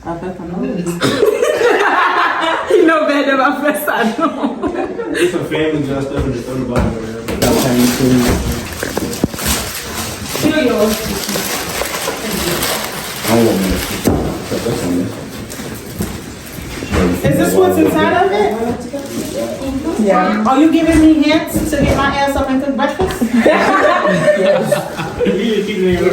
You know better than my first I know. It's some family just stuff in the bottom. Here yours. Is this what's inside of it? Yeah. Are you giving me hints to get my ass up and cook breakfast? Yes.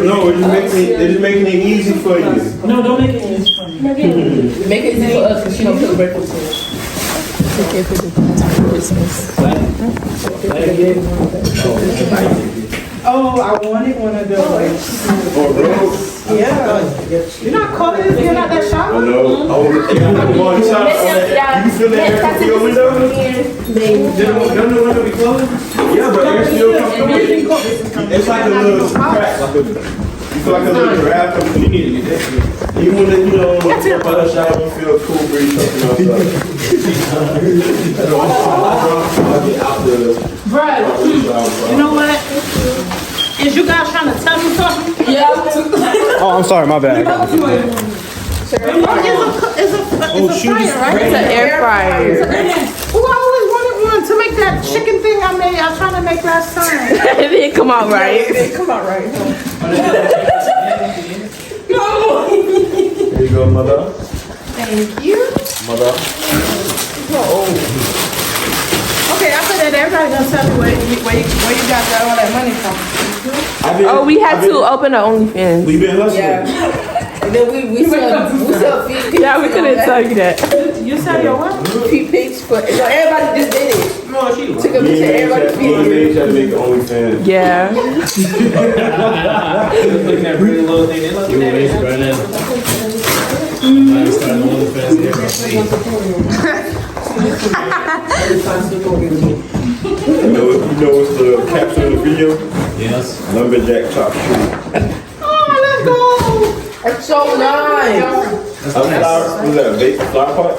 No, it's just making it easy for you. No, don't make it easy for me. Make it easy for us because she don't cook breakfast. Oh, I wanted one of those. Oh, really? Yeah. You're not calling if you're not that shy? Oh, no. Oh, you feel that air through your window? Doesn't the window be closed? Yeah, but air still comes through. It's like a little crack. You feel like a little draft. You need to get that. Even when you know, step out of the shower, you feel a cool breeze coming outside. Brad, you know what? Is you guys trying to tell me something? Yeah. Oh, I'm sorry, my bad. It's a fire, right? It's an air fryer. Oh, I always wanted one to make that chicken thing I was trying to make last time. It didn't come out right. It didn't come out right. Here you go, mother. Thank you. Mother. Okay, after that, everybody gonna tell me where you guys got all that money from. We had to open our OnlyFans. We been hustling. Yeah. And then we sell feet. Yeah, we couldn't tell you that. You sell your what? Feet pics for everybody just did it. No, she Took a picture of everybody's feet. They tried to make an OnlyFans. Yeah. Looking at pretty little thing, they look at it right now. I'm starting to OnlyFans here. You know what's the caption of the video? Yes. Lumberjack top shoe. Oh, let's go. That's so nice. Was that a vape flower pot?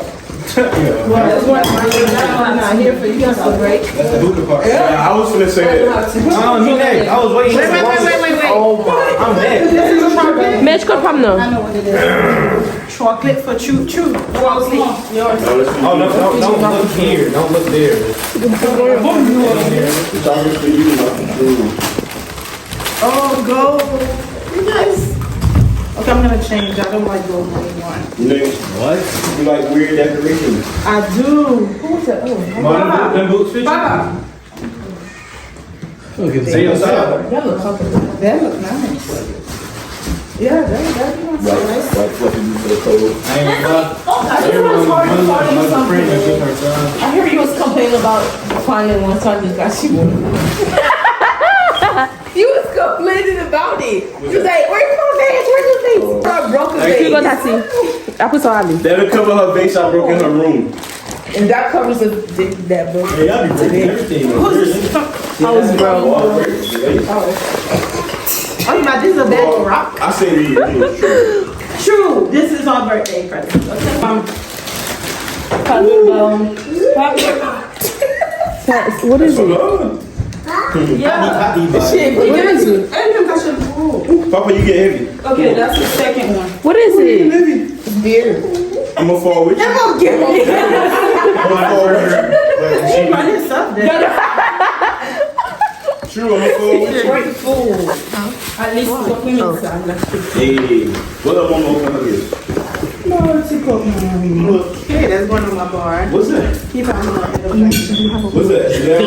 Well, that's what I'm not here for. You guys to break. That's the hookah part. Yeah, I was gonna say that. Oh, he next. I was waiting. Wait. Oh my, I'm next. This is a chocolate. Mitch, go pop no. I know what it is. Chocolate for choo choo. Oh, no, don't look here. Don't look there. The chocolate for you, not for you. Oh, gold. You guys. Okay, I'm gonna change. I don't like gold anymore. You know, What? you like weird decorations. I do. Who's that? Oh, Them boots fit you? Baba. Okay, say your side. That look comfortable. That look nice. Yeah, that nice. Like what you do for the cold. I ain't gonna lie. I heard you was complaining about finding one time you got you. You was complaining about it. You was like, where's my vase? Where's the vase? I broke a vase. Here you go, Tati. I put some on. That'll cover her vase I broke in her room. And that covers that book. Hey, y'all be breaking everything. I was broke. Oh, my, this is a bag of rock. I say these true. True. This is our birthday present. Okay. What is it? Yeah. Shit, what is it? Papa, you get heavy. Okay, that's the second one. What is it? It's beer. I'm gonna fall with you. I'm gonna give me. I'm gonna fall with you. Hey, man, it's up there. True, I'm gonna fall with you. Great food. At least it's what we need. Hey, what up, Mama? Open her ears. No, it's a cook. Hey, that's one on my bar. What's that? Keep on What's that? Is that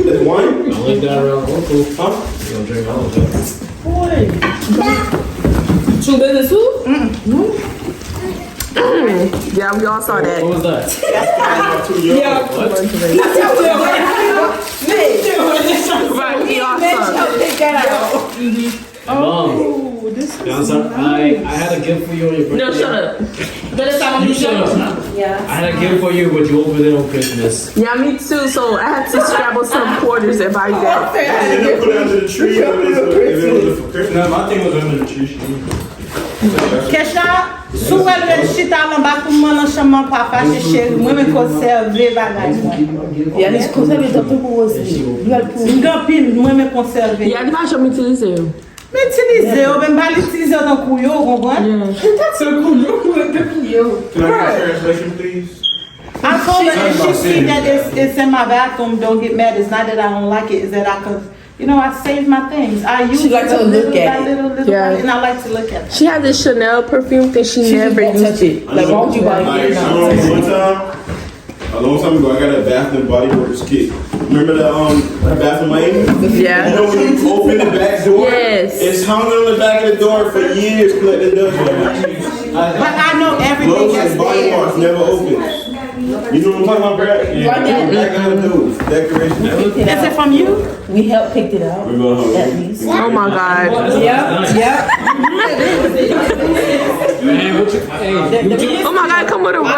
that's wine? I only got around one cool. Huh? You gonna drink all of that? Boy. Two business soup? Yeah, we all saw that. What was that? Yeah. What? Right, we all saw it. Mom, This is I'm sorry. I had a gift for you on your birthday. No, shut up. You shut up. Yeah. I had a gift for you, but you opened it on Christmas. Yeah, me too. So I had to scrabble some quarters and buy that. And then put it under the tree. If it was for Christmas. No, my thing was under the tree. Kesha, sou elve chita lan ba pou man chanman pa fache chéri, mwen me konserve bagay mwen. Yeah, these conserve is up to who was it? You got to Mwen pin, mwen me konserve. Yeah, you might show me to this here. Mais utiliser, ou même pas l'utiliser dans le couillon, vous comprenez? C'est le couillon. Can I get a translation, please? I told her if she see that it's in my bathroom, don't get mad. It's not that I don't like it, it's that I could, you know, I save my things. I use She likes to look at it. little, and I like to look at it. She had this Chanel perfume that she never used it. Like, why would you buy it? One time, a long time ago, I got a Bath and Body Works kit. Remember the Bath and Miami? Yeah. You know when you open the back door? Yes. It's hung on the back of the door for years, collecting dust. But I know everything Lotion that's and body there. wash never opens. You know what I'm talking about, Brad? Yeah. Back of the door, decoration. Is it from you? We helped pick it out. At least. Oh my God. Yeah. Man, what you, hey, Oh my God, come with a roll. I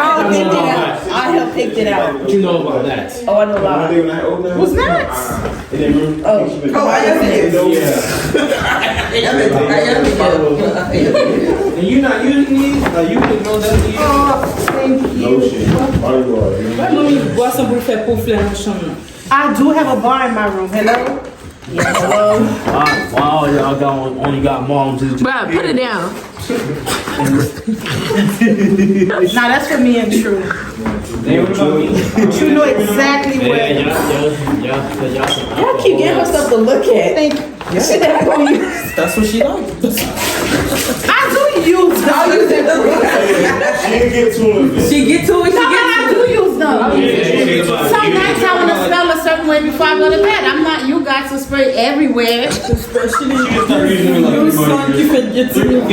helped pick it out. what you know about that? Oh, I know a lot. Who's next? Oh, I have And you not using these? You can know that. Lotion, body wash. I do have a bar in my room. Hello? Wow, y'all only got moms. Bruh, put it down. Nah, that's for me and True. They what about me? True know exactly where. Y'all keep getting her stuff to look at. Thank you. Shit that I gonna use. That's what she likes. I do use them. I'll use it to look at. She didn't get to it. She get to it, No, but I do use them. Some nights I want to smell a certain way before I go to bed. I'm not you guys to spray everywhere. Give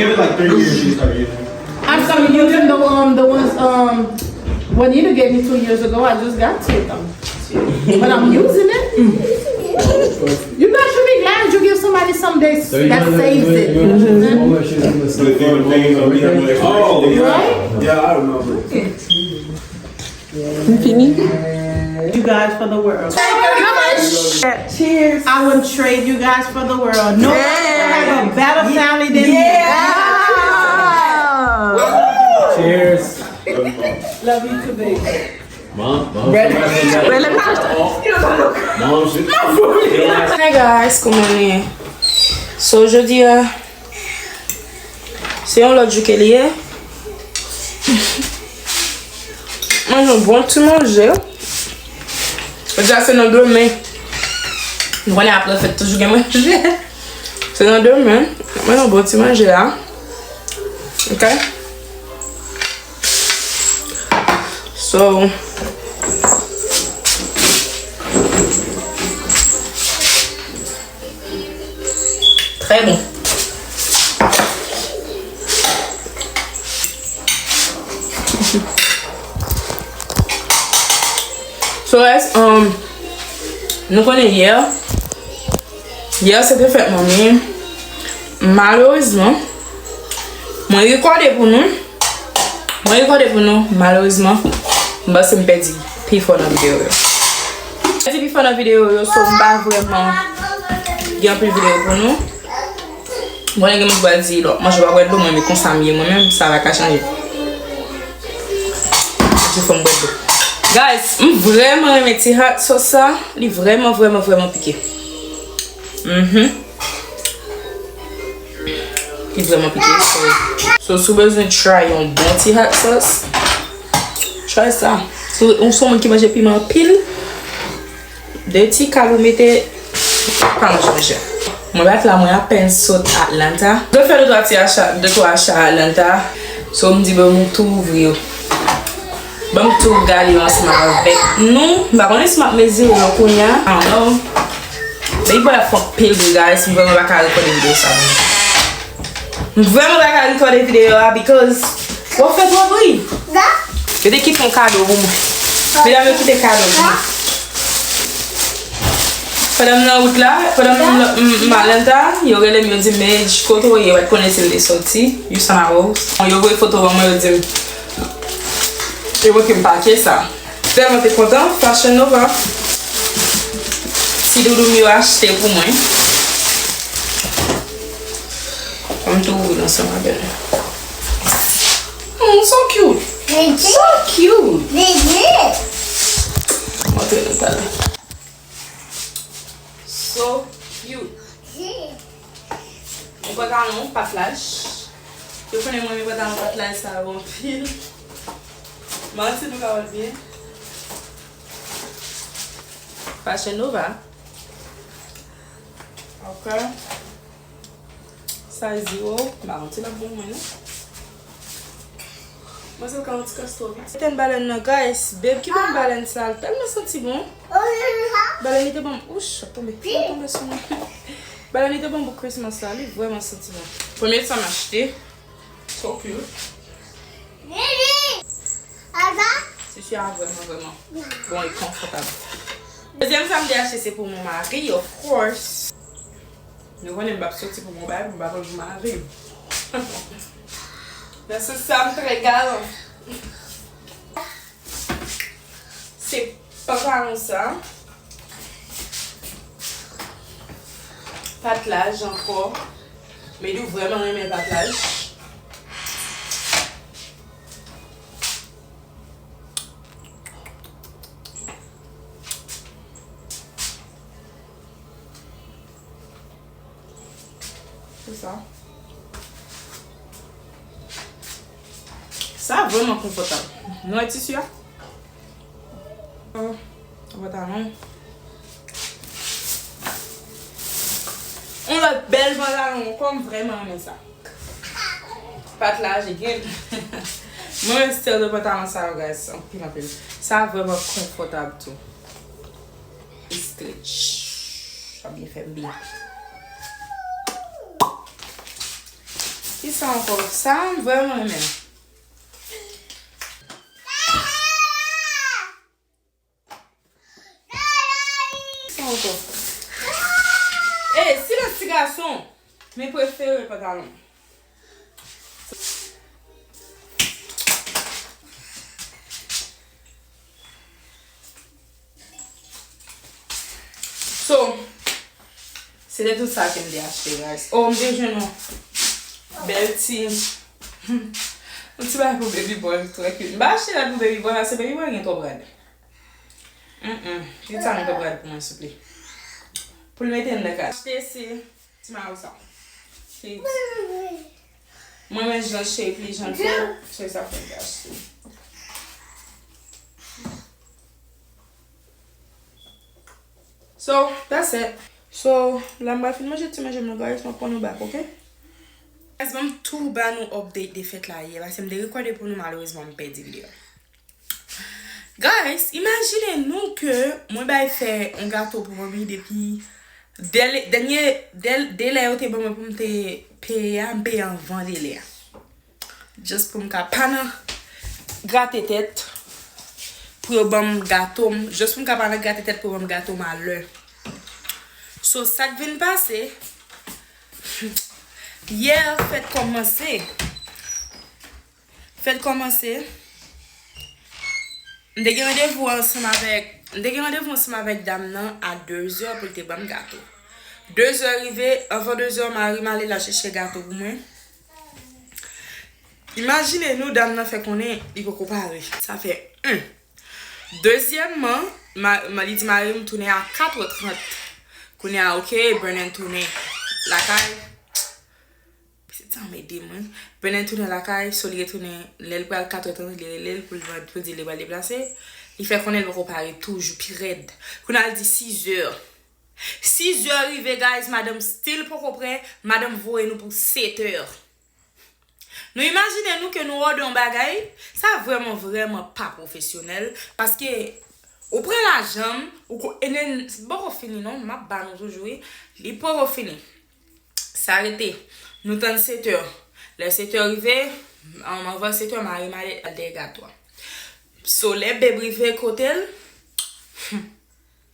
it like 3 years, she started using it. I started using the ones Juanita gave me 2 years ago. I just got to them. But I'm using it. You guys should be glad you give somebody some days that saves it. Good thing when things are being like, oh, Right? yeah, I remember. You guys for the world. Cheers. I would trade you guys for the world. No one have a better family than me. Cheers. Love you too, baby. Mom. Ready? Wait, let me touch that. Mom, shit. Hey guys, comment est? So aujourd'hui, c'est un autre jour qu'elle est. Moi, j'ai bon tout manger. Déjà, c'est dans 2 mains. Nous, on est après fait toujours que manger. C'est dans 2 mains. Moi, j'ai bon tout manger là. Ok? So, très bon. So, nous connaissons hier. Hier, c'était fait mamie. Malheureusement, moi recordé pour nous. Malheureusement, je me perdu. Puis pour la vidéo. Puis pour la vidéo, je ne suis pas vraiment bien plus vidéo pour nous. Moi, je vais dire, moi je vais voir moi mais consommer moi-même, ça va pas changer. Je fais mon boîte. Guys, vraiment aimé petit hot sauce ça, il est vraiment piqué. Il est vraiment piqué. So si vous avez besoin de try un bon petit hot sauce, try ça. Si on sont qui mange piment pile, des petits calou mettez pas manger. Moi là moi à peine saute à Atlanta. Je vais faire 2-3 achats à Atlanta. So on me dit bon tout ouvrir. Bon tout regarder ensemble avec nous. Bah on est smart mais zéro konya. Ah non. Mais il va faire pile guys, on va pas recorder vidéo ça. Vraiment pas recorder vidéo because on fait trop bruit. Je te quitte mon cadeau pour moi. Mesdames, je quitte cadeau pour moi. Pendant la route là, pendant Malenta, il y aurait les mieux dit mais je côté il va connaître les sorties, juste en rose. On y voit photo vraiment dire. Je vois qu'il me paquet ça. Vraiment t'es content, Fashion Nova. Si Doudou mieux acheté pour moi. Comme tout dans son belle. Oh, so cute. So cute. So cute. On pantalon, patelage. Je connais moi mes pantalons patelage, ça va bon pile. Merci nous va bien. Fashion Nova. Ok. Size 0. Bah, on tient la bonne maintenant. Moi, c'est quand tu casses trop vite. C'est une baleine, guys. Babe, qui va une baleine sale? Elle me senti bon. Baleine était bon. Ouch, tombé. Tombé sur moi. Baleine était bon pour Christmas là. Elle est vraiment senti bon. Premier, ça m'a acheté. So cute. C'est sûr, vraiment bon et confortable. Deuxième, ça m'a acheté, c'est pour mon mari, of course. Nous on pas sortir pour mon bail, pour mon mari. Mais ça me régale. C'est pas comme ça. Patelage encore. Mais nous vraiment aimé patelage. C'est ça. Ça vraiment confortable. Non, es-tu sûr? Pantalon. On a belle pantalon, comme vraiment aimé ça. Patelage et game. Moi, le style de pantalon, ça, guys, ça vraiment confortable tout. Et stretch. Ça bien fait bien. Et ça encore, ça vraiment aimé. Eh, si le petit garçon, mes préférés pantalons. So, c'était tout ça que je l'ai acheté, guys. Oh, mon déjeuner. Belle team. Un petit bail pour baby boy, très cute. Je vais acheter là pour baby boy, parce que baby boy, il y a trop bread. Je vais t'en trop bread pour moi, s'il te plaît. Pour le mettre dans le cas. Acheter, c'est. Tu m'as ça. C'est. Moi, je l'ai shape, les gens font. C'est ça que je acheter. So, that's it. So, là, je vais filmer, je vais me gars, je vais prendre back, ok? Je vais tout bas nous update des fêtes là hier, parce que je me recordé pour nous, malheureusement, je perds vidéo. Guys, imaginez-nous que moi, je fais un gâteau pour moi depuis. Dès là, je pour me payer en vendre les. Juste pour me gratter tête pour bon gâteau. Juste pour me gratter tête pour bon gâteau malheur. So, ça qui vient de passer. Hier, faites commencer. Je vais rendez-vous ensemble avec dame à 2h pour le bon gâteau. 2h arrivé, avant 2h, Marie m'a allé la chercher gâteau pour moi. Imaginez-nous, dame fait qu'on est, il faut comparer. Ça fait 1. Deuxièmement, m'a dit Marie me tourner à 4h30. Qu'on est à OK, Brennan tourner la caille. Ça m'aide, moi. Brennan tourner la caille, Solier tourner l'aile pour 4h30, l'aile pour dire les balles déplacer. Il fait qu'on est comparer toujours plus raide. Qu'on a dit 6h. 6h arrivé, guys, madame still pour comprendre, madame voyez nous pour 7h. Nous imaginez-nous que nous ordons bagaille, ça vraiment pas professionnel parce que ou prend la jambe ou bon fini non, m'a ba nous toujours, il pas fini. Ça arrêté. Nous tend 7h. Les 7h arrivé, on m'envoie 7h Marie m'a des gâteaux. So les bébés arrivé côté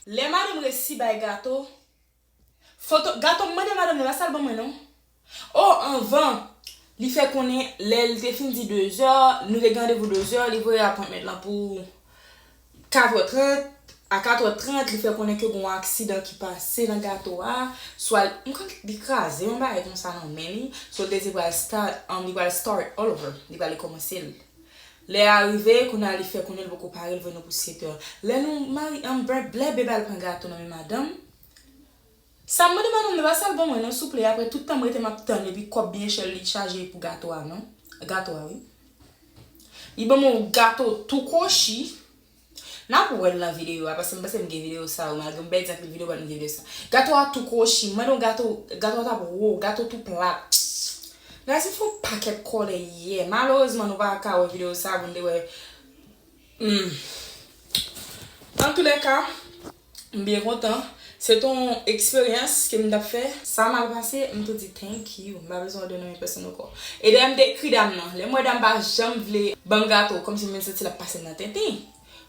les madame reçu bay gâteau. Photo gâteau madame la salle bon non. Oh en vent, il fait qu'on est l'aile te fin dit 2h, nous regardez vous 2h, il voyait appointment là pour 4h30. À 4h30, il fait qu'on est que un accident qui passe dans le gâteau soit quand l'écraser on va comme ça non mais so il va start all over, il va commencer. Les arrivé qu'on a fait qu'on est beaucoup parler venir pour 7h. Là nous mari un bébé prend gâteau non madame. Ça me demande de passer le bon moment souple après tout le temps moi était m'a tendre et puis cob bien cher li chargé pour gâteau non gâteau oui il bon mon gâteau tout crochi n'a pour voir la vidéo parce que me une vidéo ça ou malgré me exemple vidéo pas une vidéo ça gâteau à tout crochi moi donc gâteau ta gros gâteau tout plat là c'est faut paquet coller hier malheureusement nous pas ka vidéo ça on ouais en tous les cas bien content. C'est ton expérience que m'as fait. Ça m'a passé, me te dit thank you. M'a besoin de nommer personne encore. Et d'ailleurs décrit dame non. Les moi dame pas jamais vle bon gâteau comme si me senti la passer dans tête.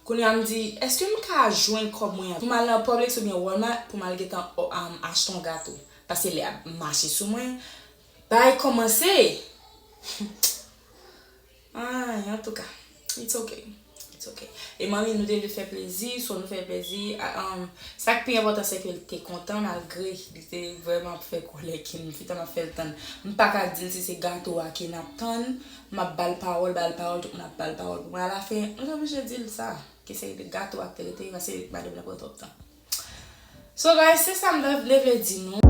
Quand il me dit est-ce que me ka joindre comme moi pour m'aller en Publix ou bien Walmart pour m'aller acheter un gâteau parce que les marché sur moi. Bah commencer. En tout cas, it's okay. Okay. Et mamie nous devons faire plaisir, soit nous faire plaisir. Ça qui est important c'est qu'elle était content malgré qu'il était vraiment fait colère qui nous fait fait le temps. Je pas qu'à dire si c'est gâteau qui n'attend, m'a balle parole, tout n'a balle parole. Moi à la fin, on obligé de dire ça que c'est le gâteau à télé parce que madame n'a pas trop de temps. So guys, c'est ça me devait dire nous.